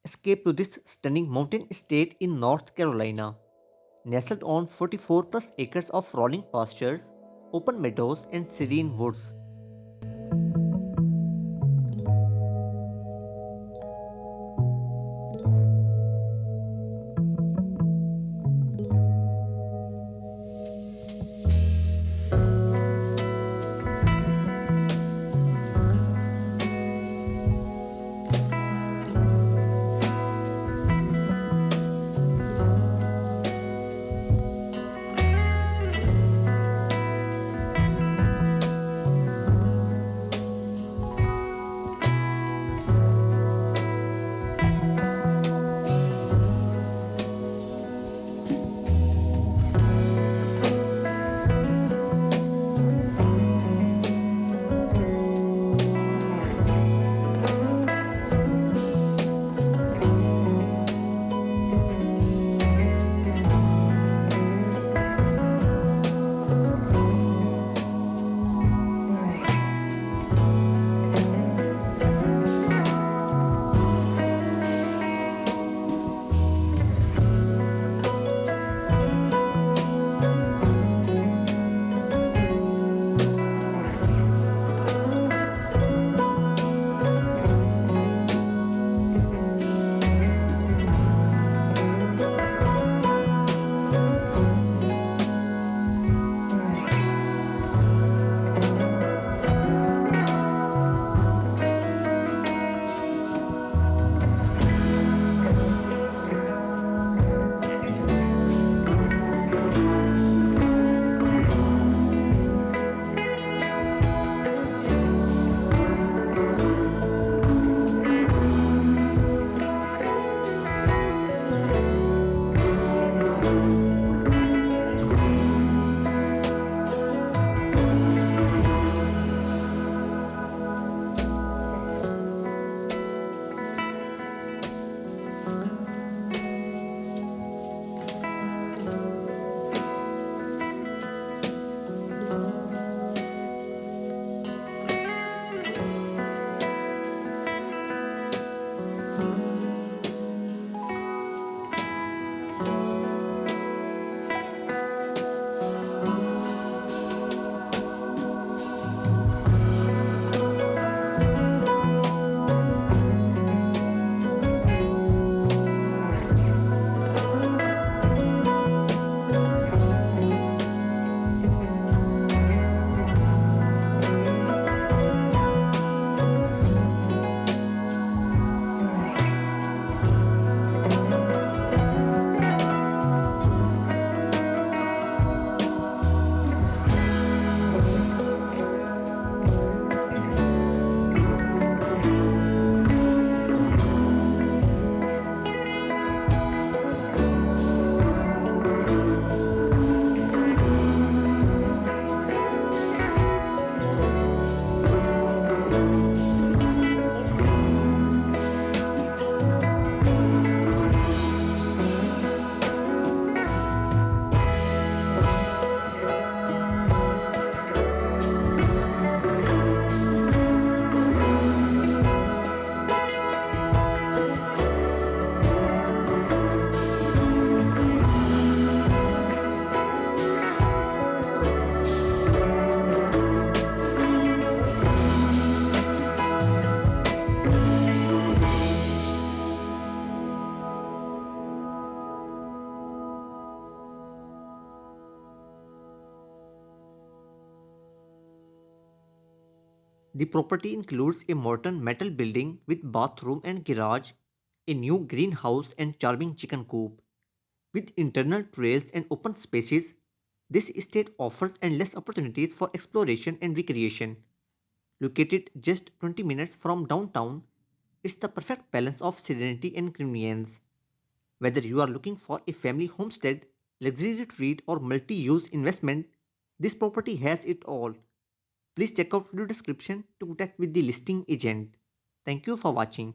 escape to this stunning mountain estate in North Carolina. Nestled on 44 plus acres of rolling pastures, open meadows, and serene woods. The property includes a modern metal building with bathroom and garage, a new greenhouse, and charming chicken coop. With internal trails and open spaces, this estate offers endless opportunities for exploration and recreation. Located just 20 minutes from downtown, it's the perfect balance of serenity and convenience. Whether you are looking for a family homestead, luxury retreat, or multi use investment, this property has it all. Please check out video description to contact with the listing agent. Thank you for watching.